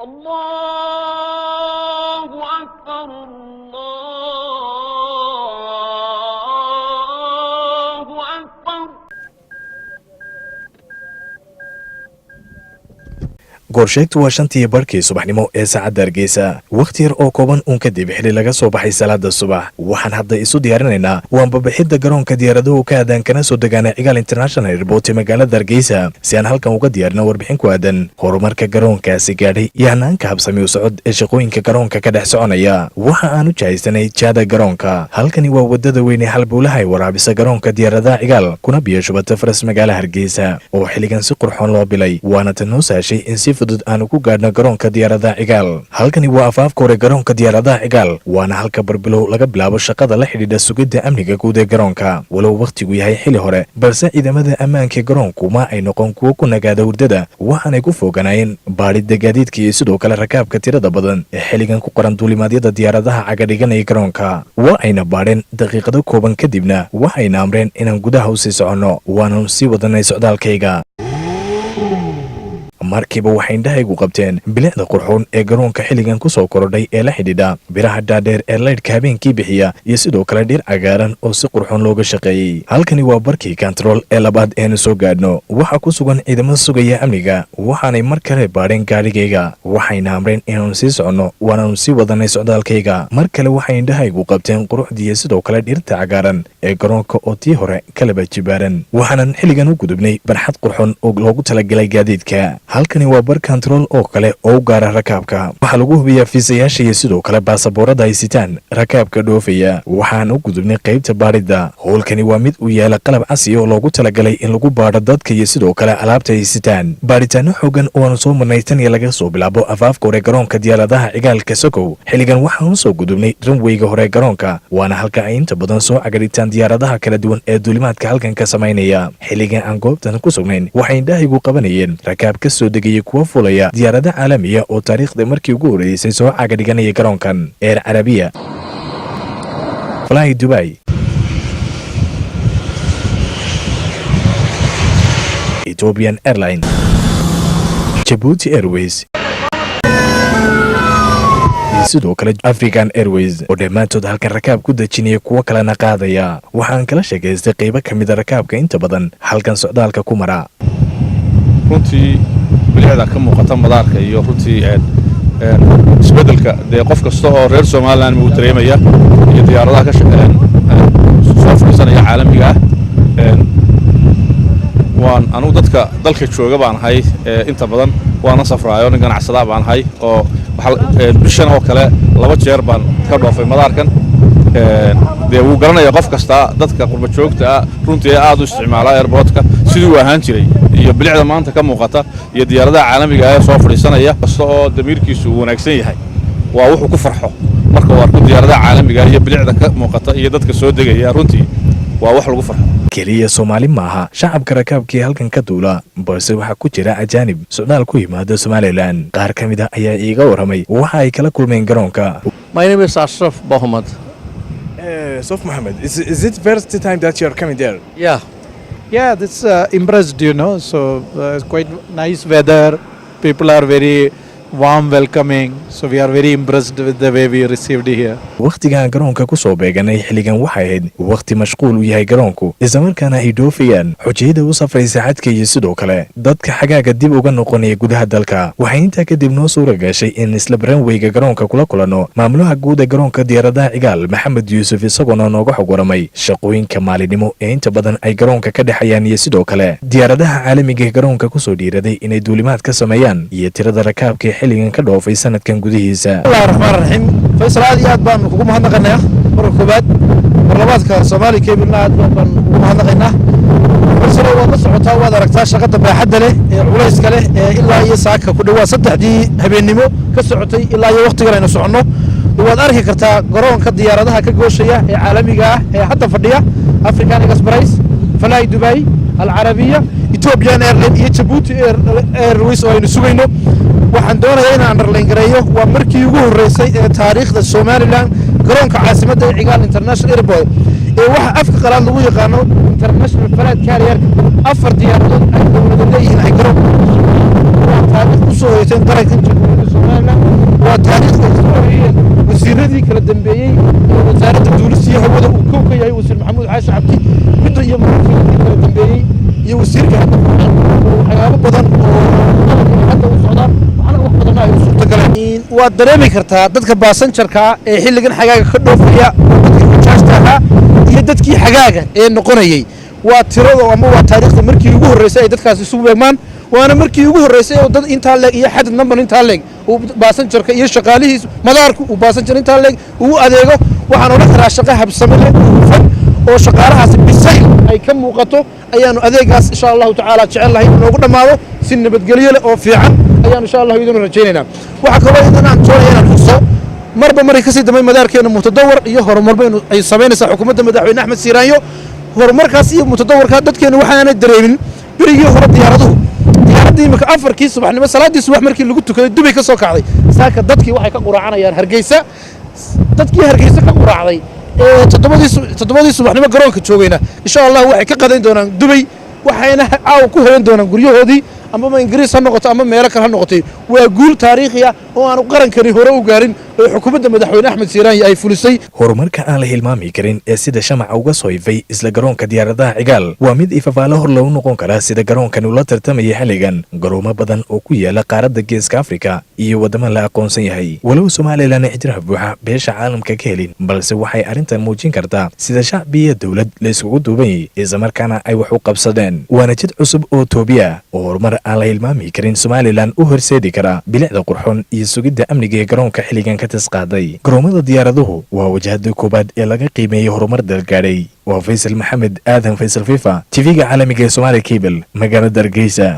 الله أكبر الله أكبر. goorsheegtu waa 5:00 subaxnimo ee saacadda Hargeysa waqti yar oo kooban uun kadib xilli laga soo baxay salaada subax waxaan hadda isu diyaarinaynaa waanbabixidda garoonka diyaaradaha ka aadan kana soo degaana Cigaal International Airport ee magaalada Hargeysa si aan halkan uga diyaarino warbixin ku aadan horumarka garoonkaasi gaadhay iyo hanaanka habsami u socod ee shaqooyinka garoonka ka dhex soconaya waxa aan u jahaysanay jaada garoonka halkani waa wadada weyn ee halbowlaha ay waraabisa garoonka diyaaradaha Cigaal kuna biyo shubata faras magaalada Hargeysa oo xilligan si qurxoon loo bilay waana tan noo saashay in si fudud aan ku gaadhno garoonka diyaaradaha Cigaal halkani waa afaafka hore garoonka diyaaradaha Cigaal waana halka barbilow laga bilaabo shaqada la xidhiidha sugidda amniga guud ee garoonka walow waqtigu yahay xilli hore balse ciidamada ammaanka garoonku ma ay noqon kuwo ku nagaada hurdada waxaanay ku foganayeen baadhida gaadiidka iyo sidoo kale rakaabka tirada badan ee xilligan ku qoran duulimaadyada diyaaradaha cagadhiganaya garoonka waa ayna baadheen daqiiqado kooban kadibna waxayna amreen inaan gudaha u sii soconno waananu sii wadanay socdaalkayga markiiba waxay indhahaygu qabteen bilicda qurxoon ee garoonka xilligan ku soo korodhay ee la xidhiidha biraha dhaadheer ee laydhka habeenkii bixiya iyo sidoo kale dhir cagaaran oo si qurxoon looga shaqeeyey halkani waa barkii kantarool ee labaad eenu soo gaadhno waxaa ku sugan ciidamo sugaya amniga waxaanay mar kale baadheen gaadhigayga waxayna amreen inaanu sii soconno waanaanu sii wadanay socdaalkayga mar kale waxay indhahaygu qabteen quruxdii iyo sidoo kale dhirta cagaaran ee garoonka oo tii hore kalaba jibaaran waxaanan xilligan u gudubnay barxad qurxoon oo loogu talagalay gaadiidka halkani waa bar kantarool oo kale oo u gaara rakaabka waxaa lagu hubiyaa fiisayaasha iyo sidoo kale baasaboorada ay sitaan rakaabka dhoofaya waxaan u gudubnay qaybta baadhidda howlkani waa mid u yaala qalab casri oo loogu talagalay in lagu baadho dadka iyo sidoo kale alaabta ay sitaan baadhitaano xoogan oo aanu soo marnay tan iyo laga soo bilaabo afaafka hore garoonka diyaaradaha Cigaalka Sokow xilligan waxaan u soo gudubnay runwayga hore garoonka waana halka ay inta badan soo cagadhitaan diyaaradaha kala duwan ee duulimaadka halkan ka samaynaya xilligan aan goobtan ku sugnayn waxay indhahaygu qabanayeen rakaab ka soo degaya kuwa fulaya diyaarada caalamiya oo taariikhda markii ugu horeysay soo cagadhiganaya garoonkan Air Arabia Fly Dubai Ethiopian Airlines Djibouti Airways sidoo kale African Airways oo dhammaantood halkan rakaab ku dejinaya kuwa kalena qaadaya waxaan kala sheegaystay qaybo ka mid ah rakaabka inta badan halkan socdaalka ku mara runtii bilicda ka muuqata madaarka iyo runtii isbedelka qof kasta oo reer Soomaaliland uu dareemaya iyo diyaaradaha ka shaqeeyaan soo fursanaya caalamiga waan anu dadka dalka jooga baan ahay inta badan waana safraayo nin ganacsada baan ahay oo bishan oo kale 2 jeer baan ka dhoofay madaarkan uu garanaya qof kasta dadka qurba joogta runtii aad u isticmaala airportka sidoo ahaan jiray iyo bilicda maanta ka muuqata iyo diyaaradaha caalamiga ah soo fadhiisanaya kasta oo damiirkiisu wanaagsan yahay waa wuxuu ku farxo marka waa ku diyaaradaha caalamiga iyo bilicda ka muuqata iyo dadka soo degaya runtii waa wax lagu farxo kaliya Soomaali maaha shacabka rakaabkii halkan ka duula balse waxa ku jira ajaanib socdaal ku yimaada Somaliland qaar ka mid ah ayaa iiga waramay waxa ay kala kulmeen garoonka My name is Ashraf Mohammed. Sof Mohammed, is it first time that you are coming there? Yeah, that's impressed, so it's quite nice weather, people are very warm welcoming, so we are very impressed with the way we received here. waqtigan garoonka ku soo beeganay xilligan waxay ahayd waqti mashquul u yahay garoonku isla markaana ay dhoofayaan xujayada u safraysa xadka iyo sidoo kale dadka xagaaga dib uga noqonaya gudaha dalka waxay inta kadib noo suura gashay in isla runwayga garoonka kula kulano maamulaha guud ee garoonka diyaaradaha Cigaal Maxamed Yuusuf isagoo nooga xog waramay shaqooyinka maalinimo ee inta badan ay garoonka ka dhaxayaan iyo sidoo kale diyaaradaha caalamiga ee garoonka ku soo dhiiraday inay duulimaad ka sameeyaan iyo tirada rakaabka xilligan ka dhoofay sanadkan gudihiisa Bismillahirrahmanirrahim Faisal aad iyo aad baan ugu mahadnaqaynaa marka koobaad marlabaadka Soomaali keebina aad baan ugu mahadnaqaynaa Faisal waad la socotaa waad aragtaa shaqada baaxadda leh ee culayska leh ee ilaa iyo saaka ku dhawaad 3 habeenimo ka socotay ilaa iyo waqtiga aynu socono waad arki kartaa garoonka diyaaradaha ka gooshaya ee caalamiga ah ee hadda fadhiya African Express Fly Dubai Al Arabia Ethiopian Airlines iyo Djibouti Airways oo aynu sugayno waxaan doonayaa inaan underline gareeyo waa markii ugu horeysay ee taariikhda Somaliland garoonka caasimadda ee Cigaal International Airport ee waxa afka qalaad lagu yaqaano International Flight Carrier afar diyaaradood ay dowladda leeyihiin ay garoonka taariikh u soo hoyteen qaranka Jamhuuriyadda Soomaaliya وتاريخ وزيردي كلا دنبيي وزارة الدولسية هو ده وكوكا يا وزير محمود عاشر عبدي بدو يوم كلا دنبيي يوزير كان وحياة بدن وحتى والسودان وحنا وقت بدنا يوصل تكلمين ودريمي كرتها دتك باسنجر كا حلقن حاجة خدوا فيها وجاشتها يدتك حاجة نقرية وترى وما وتاريخ مركي يجوه الرئيسي دتك سوبرمان وأنا مركي يجوه الرئيسي ودت إنتالك إيه حد النمبر إنتالك وباسنجر كا يشقاله مدارك وباسنجر إنتالك وأديكو وحنا نقرأ الشقة بسمله وفن وشقارها بسهل أي كم وقته أيانو أذيقاس إن شاء الله تعالى جعل الله إنه قلنا ماذا سن بتقليل أو في عام أيانو إن شاء الله يدون رجينا وحكوا إذا نعم تقول هنا الحصة مربى مريكسي دمي مدار كان متدور يهر مربى أي سبعين ساعة حكومة مدحوين أحمد سيرانيو هو مركزي متدور كادت كان وحنا الدريمين بريجي هو ديارته دياردي مك أفر كيس صباح لما صلاة دي صباح مركي اللي قلت كده دبي كسوق عادي ساكت دتكي وحي كقرعنا يا هرجيسة دتكي هرجيسة كقرعنا تطبيقي subaxnimo garoonka joogayna insha Allah waxay ka qadan doonaan Dubai waxayna aaw ku helan doonaan guryahoodii ama Ingiriis ha noqoto ama meelo kale ha noqotay waa guul taariikhi ah oo aan qarankani hore u gaarin oo xukuumadda madaxweyne Axmed Siiraan ay fulisay horumarka aan la hilmaami karin ee sida shamaca uga soo ifay isla garoonka diyaaradaha cigaal waa mid ifafaalo hor loo noqon kara sida garoonkan uu la tartamay xilligan garoomo badan oo ku yaala qaaradda Geeska Afrika iyo wadamo la aqoonsan yahay walow Soomaaliland ixtiraaf buuxa beesha caalamka ka helin balse waxay arintan muujin kartaa sida shacbiga dawlad la isugu duubay isla markaana ay wax u qabsadeen waana jid cusub oo Toobiya oo horumar aan la hilmaami karin Soomaaliland u horseedi kara bilicda qurxoon iyo sugidda amniga ee garoonka xilligan ka tasqaaday garoomada diyaaraduhu waa wajahada koobaad ee laga qiimeeyay horumar dalgaaray waa Faysal Maxamed Aadan Faysal FIFA TV-ga caalamiga ee Soomaali Cable magaalada Hargeysa